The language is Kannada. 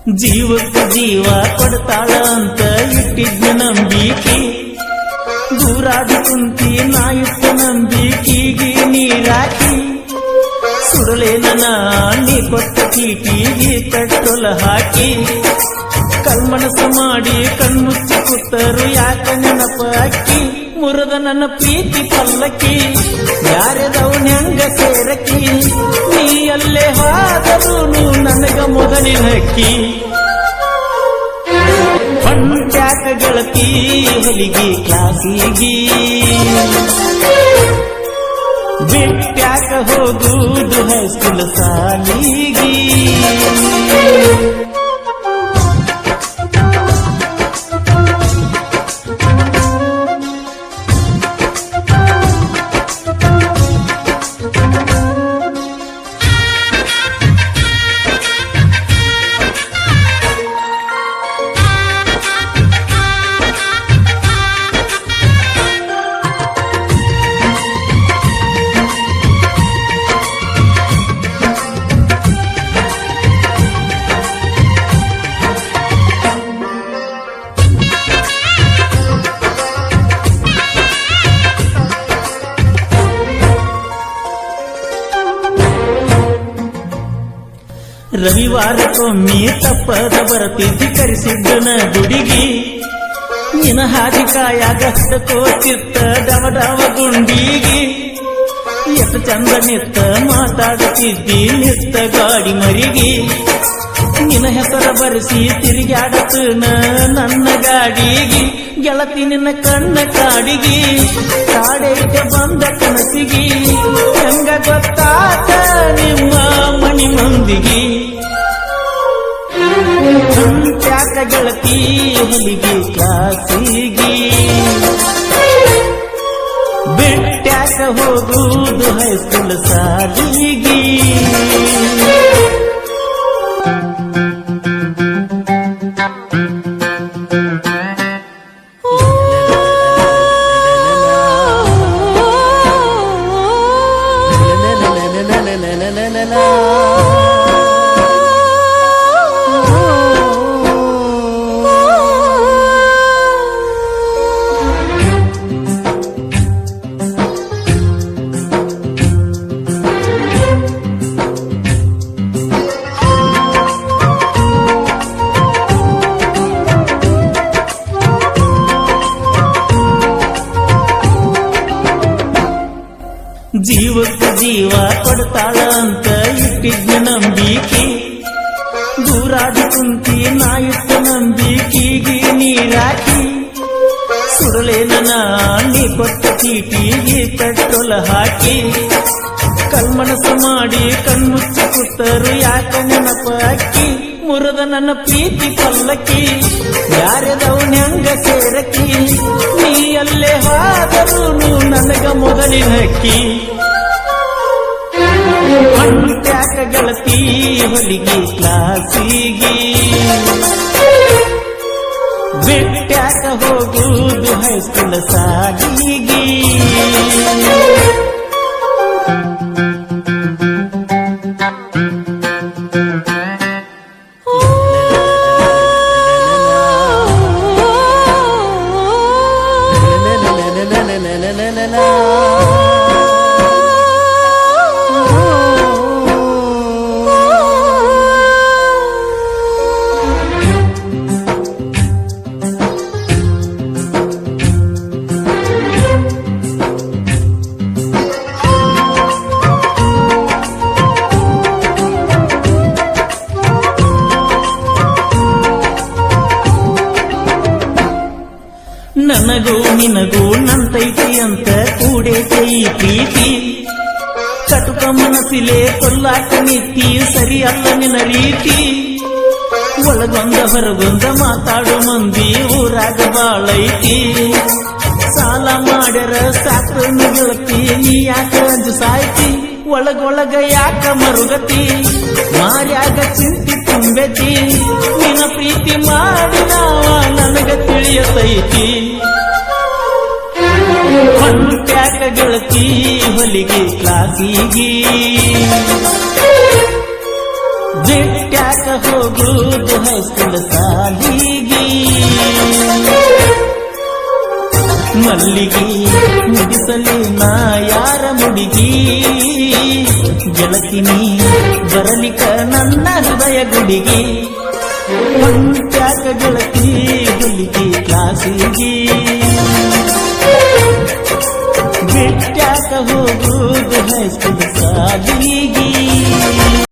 ಜೀವಕ್ಕೆ ಜೀವ ಕೊಡ್ತಾಳ ಅಂತ ಇಟ್ಟಿದ್ದ ನಂಬಿಕೆ ದೂರಾದಿ ಕುಂತಿ ನಾಯಿಟ್ಟ ನಂಬಿಕೆಗೆ ನೀರಾಕಿ ಸುಡಲೇನ ನೀ ಕೊಟ್ಟ ಚೀಟಿಗೆ ಪೆಟ್ರೋಲ್ ಹಾಕಿ ಕಲ್ಮನಸ ಮಾಡಿ ಕಣ್ಮುಚ್ಚಿ ಕೂತರು ಯಾಕ ನೆನಪ ಅಕ್ಕಿ ಮುರದ ನನ್ನ ಪ್ರೀತಿ ಪಲ್ಲಕ್ಕಿ ಯಾರದವನ ಹೆಂಗ ಸೇರಕ್ಕಿ ನೀ ಅಲ್ಲೇ ಹಾದರು ನನಗ ಮೊದಲಿನ ಹಕ್ಕಿ ಹೊಂಟ್ಯಾಕ ಗೆಳತಿ ಹೊಲಿಗೆ ಕ್ಲಾಸಿಗಿ ಬಿಟ್ಟ್ಯಾಕ ಹೋಗುವುದು ಹೈಸ್ಕೂಲ್ ಸಾಲಿಗಿ ರವಿವಾರಕ್ಕೊಮ್ಮೆ ತಪ್ಪದ ಬರತಿದ್ದಿ ಕರೆಸಿದ್ದನ ಗುಡಿಗಿ ನಿನ ಹಾದಿ ಕಾಯಾಗಷ್ಟ ಕೋಚಿತ್ತ ಡವಡವ ಗುಂಡಿಗಿ ಎಷ್ಟು ಚಂದ ನಿತ್ತ ಮಾತಾಡುತ್ತಿದ್ದಿ ನಿತ್ತ ಗಾಡಿ ಮರಿಗಿ ನಿನ್ನ ಹೆಸರ ಬರೆಸಿ ತಿರುಗಾಡತನ ನನ್ನ ಗಾಡಿಗಿ ಗೆಳತಿ ನಿನ್ನ ಕಣ್ಣ ಕಾಡಿಗಿ ಕಾಡೇಟ ಬಂದ ಕನಸಿಗಿ ಹೆಂಗ ಗೊತ್ತಾತ ನಿಮ್ಮ ಮನಿ ಮಂದಿಗಿ ಹೊಂಟ್ಯಾಕ ಗೆಳತಿ ಹೊಲಿಗೆ ಕ್ಲಾಸಿಗಿ ಬಿಟ್ಟ್ಯಾಕ ಹೋಗುವುದು ಹೈಸ್ಕೂಲ್ ಸಾಲಿಗಿ ಜೀವಕ್ಕೆ ಜೀವ ಕೊಡ್ತಾಳ ಅಂತ ಇಟ್ಟಿದ್ದ ನಂಬಿಕೆ ದೂರಾದಿ ಕುಂತಿ ನಾಯಿಟ್ಟ ನಂಬಿಕೆಗೆ ನೀರಾಕಿ ಸುಡಲೇನ ನೀ ಕೊಟ್ಟ ಚೀಟಿಗೆ ಪೆಟ್ರೋಲ್ ಹಾಕಿ ಕಲ್ಮನಸ ಮಾಡಿ ಕಣ್ಮುಚ್ಚಿ ಕೂತರು ಯಾಕ ನೆನಪ ಅಕ್ಕಿ ಮುರದ ನನ್ನ ಪ್ರೀತಿ ಪಲ್ಲಕ್ಕಿ ಯಾರದವನ ಹೆಂಗ ಸೇರಕ್ಕಿ ನೀ ಅಲ್ಲೇ ಹಾದರು ನನಗ ಮೊದಲಿನ ಹಕ್ಕಿ ಹೊಂಟ್ಯಾಕ ಗೆಳತಿ ಹೊಲಿಗೆ ಕ್ಲಾಸಿಗಿ ಬಿಟ್ಟ್ಯಾಕ ಹೋಗುವುದು ಹೈಸ್ಕೂಲ್ ಸಾಲಿಗಿ ನನಗೂ ನಿನಗೂ ನಂತೈತಿ ಅಂತ ಕೂಡೈತೆ ಈ ಪ್ರೀತಿ ಕಟುಕ ಮನಸ್ಸಿಲೆ ಕೊಲ್ಲಾಟ ನೀತಿ ಸರಿ ಅಲ್ಲ ನಿನ್ನ ರೀತಿ ಒಳಗೊಂದ ಹೊರಗೊಂದ ಮಾತಾಡು ಮಂದಿ ಊರಾಗ ಬಾಳೈತಿ ಸಾಲ ಮಾಡ್ಯಾರ ಸಾಕು ಗೆಳತಿ ನೀ ಯಾಕ ಅಂಜು ಸಾಯ್ತಿ ಒಳಗೊಳಗ ಯಾಕ ಮರುಗತಿ ಮಾರ್ಯಾಗ ಚಿಂತಿ ತುಂಬೆತಿ ನಿನ್ನ ಪ್ರೀತಿ ಮಾಡಿದ ನನಗ ತಿಳಿಯತೈತಿ ಹೊಂಟ್ಯಾಕ ಗೆಳತಿ ಹೊಲಿಗೆ ಕ್ಲಾಸಿಗಿ ಬಿಟ್ಟ್ಯಾಕ ಹೋಗುವುದು ಹೈಸ್ಕೂಲ್ ಸಾಲಿಗೆ ಮಲ್ಲಿಗೆ ಮುಗಿಸಲಿ ನಾ ಯಾರ ಮುಡಿಗಿ ಗೆಳತಿನಿ ಬರಲಿಕ ನನ್ನ ಹೃದಯ ಗುಡಿಗೆ ಹೊಂಟ್ಯಾಕ ಗೆಳತಿ ಹುಲಿಗೆ ಕ್ಲಾಸಿಗೆ ಬಿಟ್ಟ್ಯಾಕ ಹೋಗುವುದು ಹೈಸ್ಕೂಲ್ ಸಾಲಿಗೆ